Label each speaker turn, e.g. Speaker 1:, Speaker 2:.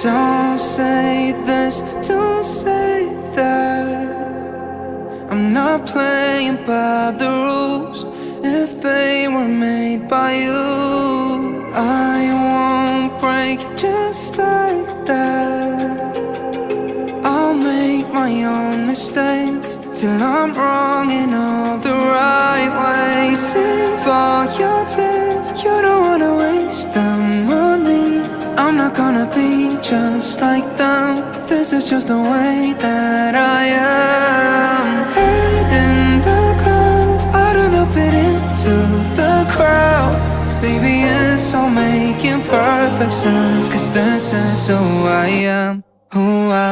Speaker 1: Don't say this, don't say that. I'm not playing by the rules if they were made by you. I won't break just like that. I'll make my own mistakes till I'm wrong in all the right ways. Save all your tears, you don't wanna waste them on me. I'm not gonna be just like them. This is just the way that I am. Head in the clouds, I don't know, fit into the crowd. Baby, it's all making perfect sense, 'cause this is who I am, who I